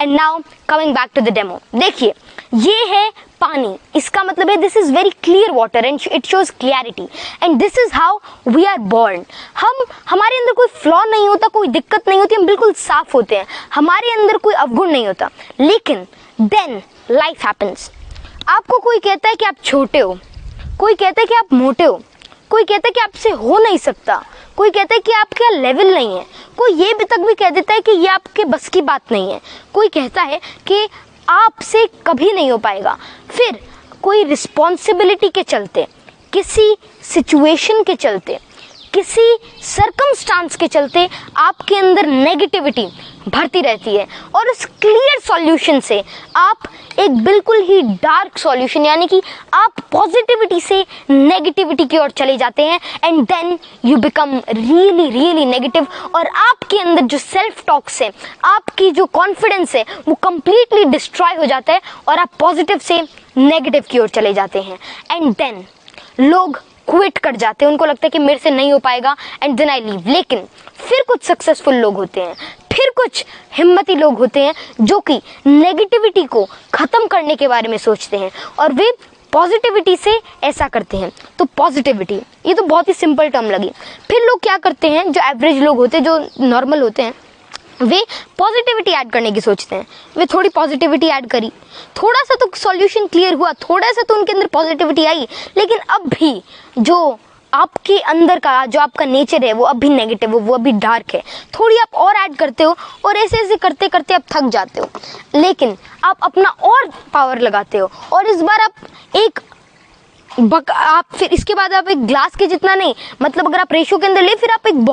And now coming back to the demo, देखिए ये है पानी, इसका मतलब है this is very clear water and it shows clarity and this is how we are born. हमारे अंदर कोई फ्लॉ नहीं होता, कोई दिक्कत नहीं होती, हम बिल्कुल साफ होते हैं, हमारे अंदर कोई अवगुण नहीं होता। लेकिन देन लाइफ हैपन्स। आपको कोई कहता है कि आप छोटे हो, कोई कहता है कि आप मोटे हो, कोई कहता है कि आपसे हो नहीं सकता, कोई कहता है कि आपका लेवल नहीं है, कोई ये भी तक भी कह देता है कि ये आपके बस की बात नहीं है, कोई कहता है कि आपसे कभी नहीं हो पाएगा। फिर कोई रिस्पॉन्सिबिलिटी के चलते, किसी सिचुएशन के चलते, किसी सर्कमस्टांस के चलते आपके अंदर नेगेटिविटी भरती रहती है और उस क्लियर सॉल्यूशन से आप एक बिल्कुल ही डार्क सॉल्यूशन यानी कि आप पॉजिटिविटी से नेगेटिविटी की ओर चले जाते हैं and then you become really really negative और आपके अंदर जो सेल्फ टॉक्स है, आपकी जो कॉन्फिडेंस है वो कंप्लीटली डिस्ट्रॉय हो जाता है और आप पॉजिटिव से नेगेटिव की ओर चले जाते हैं एंड देन लोग क्विट कर जाते हैं, उनको लगता है कि मेरे से नहीं हो पाएगा एंड देन आई लीव। लेकिन फिर कुछ सक्सेसफुल लोग होते हैं, फिर कुछ हिम्मती लोग होते हैं जो कि नेगेटिविटी को खत्म करने के बारे में सोचते हैं और वे पॉजिटिविटी से ऐसा करते हैं। तो पॉजिटिविटी ये तो बहुत ही सिंपल टर्म लगी। फिर लोग क्या करते हैं, जो एवरेज लोग होते हैं, जो नॉर्मल होते हैं, वे पॉजिटिविटी ऐड करने की सोचते हैं। वे थोड़ी पॉजिटिविटी ऐड करी, थोड़ा सा तो सॉल्यूशन क्लियर हुआ, थोड़ा सा तो उनके अंदर पॉजिटिविटी आई, लेकिन अब भी जो आपके अंदर का जो आपका नेचर है वो अभी नेगेटिव हो, वो अभी डार्क है। थोड़ी आप और ऐड करते हो और ऐसे ऐसे करते करते आप थक जाते हो, लेकिन आप अपना और पावर लगाते हो और इस बार आप फिर इसके बाद आप एक ग्लास के जितना नहीं, मतलब अगर आप रेशो के अंदर ले, फिर आप एक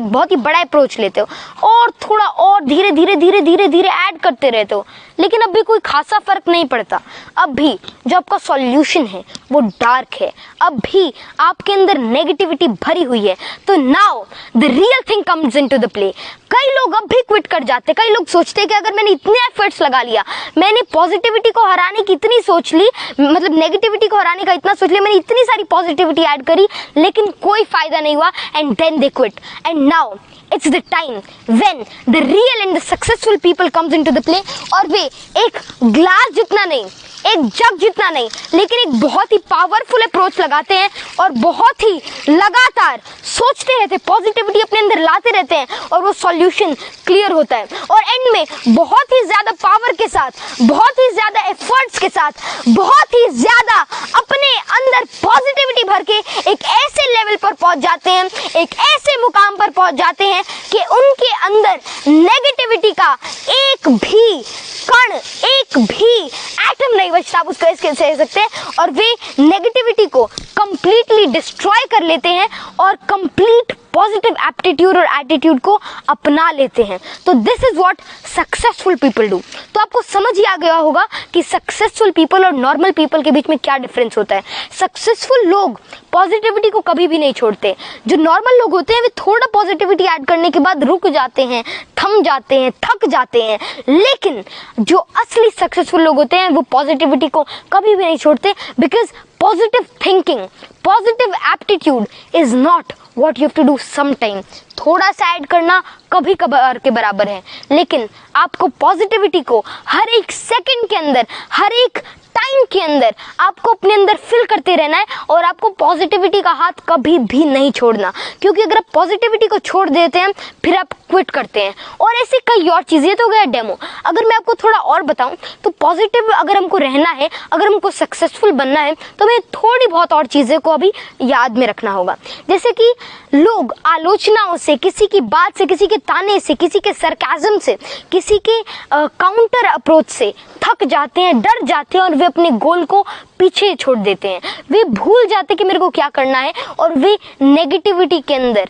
बहुत ही बड़ा अप्रोच लेते हो और थोड़ा और धीरे धीरे धीरे धीरे धीरे ऐड करते रहते हो, लेकिन अब भी कोई खासा फर्क नहीं पड़ता। अब भी जो आपका सॉल्यूशन है वो डार्क है, अब भी आपके अंदर नेगेटिविटी भरी हुई है। तो now the real thing comes into the play. कई लोग अब भी क्विट कर जाते, कई लोग सोचते हैं कि अगर मैंने इतने एफर्ट्स लगा लिया, मैंने पॉजिटिविटी को हराने की इतनी सोच ली, मतलब नेगेटिविटी को हराने का इतना सोच लिया, मैंने इतनी सारी पॉजिटिविटी ऐड करी, लेकिन कोई फायदा नहीं हुआ and then they quit. And now it's the time when the real and the successful people comes into the play और वे एक ग्लास जितना नहीं, एक जग जितना नहीं, लेकिन एक बहुत ही पावरफुल अप्रोच लगाते हैं और बहुत ही लगातार सोचते रहते हैं, पॉजिटिविटी अपने अंदर लाते रहते हैं और वो सॉल्यूशन क्लियर होता है और एंड में बहुत ही ज्यादा पावर के साथ, बहुत ही ज्यादा एफर्ट्स के साथ, बहुत ही ज्यादा अपने अंदर पॉजिटिविटी भर के एक ऐसे लेवल पर पहुंच जाते हैं, एक ऐसे मुकाम पर पहुंच जाते हैं कि उनके अंदर नेगेटिविटी का एक भी कण, एक भी एटम नहीं बचता, आप उसको ऐसे कह सकते हैं, और वे नेगेटिविटी को कंप्लीटली डिस्ट्रॉय कर लेते हैं और कंप्लीट पॉजिटिव एप्टीट्यूड और एटीट्यूड को अपना लेते हैं। तो this is what successful people do. तो आपको समझ ही आ गया होगा कि सक्सेसफुल पीपल और नॉर्मल पीपल के बीच में क्या डिफरेंस होता है। सक्सेसफुल लोग पॉजिटिविटी को कभी भी नहीं छोड़ते, जो नॉर्मल लोग होते हैं वे थोड़ा पॉजिटिविटी ऐड करने के बाद रुक जाते हैं, थम जाते हैं, थक जाते हैं, लेकिन जो असली सक्सेसफुल लोग होते हैं वो पॉजिटिविटी को कभी भी नहीं छोड़ते, because positive thinking, positive aptitude is not what you have to do sometime। थोड़ा सा ऐड करना कभी कभार के बराबर है, लेकिन आपको पॉजिटिविटी को हर एक सेकंड के अंदर, हर एक टाइम के अंदर आपको अपने अंदर फिल करते रहना है और आपको पॉजिटिविटी का हाथ कभी भी नहीं छोड़ना, क्योंकि अगर आप पॉजिटिविटी को छोड़ देते हैं फिर आप क्विट करते हैं। और ऐसे कई और चीज़ें, तो गया डेमो। अगर मैं आपको थोड़ा और बताऊं तो पॉजिटिव अगर हमको रहना है, अगर हमको सक्सेसफुल बनना है, तो हमें थोड़ी बहुत और चीज़ें को अभी याद में रखना होगा। जैसे कि लोग आलोचनाओं से, किसी की बात से, किसी के ताने से, किसी के सरकाज़म से, किसी के काउंटर अप्रोच से थक जाते हैं, डर जाते हैं और वे अपने गोल को पीछे छोड़ देते हैं। वे भूल जाते हैं कि मेरे को क्या करना है और वे नेगेटिविटी के अंदर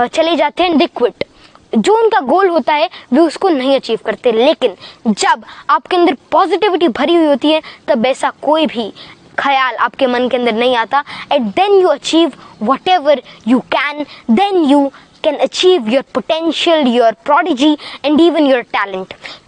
चले जाते हैं, दे क्विट। जो उनका गोल होता है वे उसको नहीं अचीव करते। लेकिन जब आपके अंदर पॉजिटिविटी भरी हुई होती है तब ऐसा कोई भी ख्याल आपके मन के अंदर नहीं आता, and then you achieve whatever you can, then you can achieve your potential, your prodigy and even your talent।